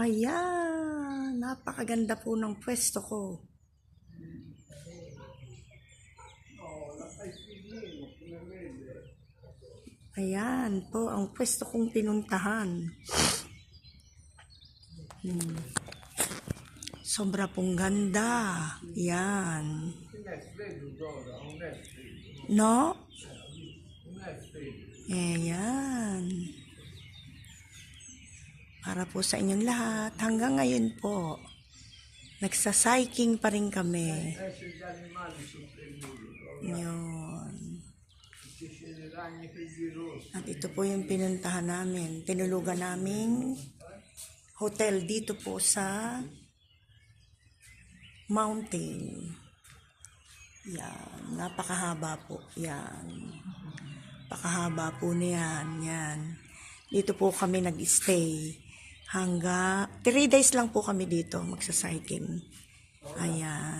Ayan, napakaganda po ng pwesto ko. Ayan po ang pwesto kong pinuntahan. Sobra pong ganda. Yan. No? Ayan. Para po sa inyong lahat. Hanggang ngayon po, nagsa-cycling pa rin kami. Yun. At ito po yung pinuntahan namin. Tinulugan naming hotel dito po sa mountain. Yan. Napakahaba po. Yan. Napakahaba po niyan. Yan. Dito po kami nag-stay. 3 days lang po kami dito magsa-cycling. Ayan.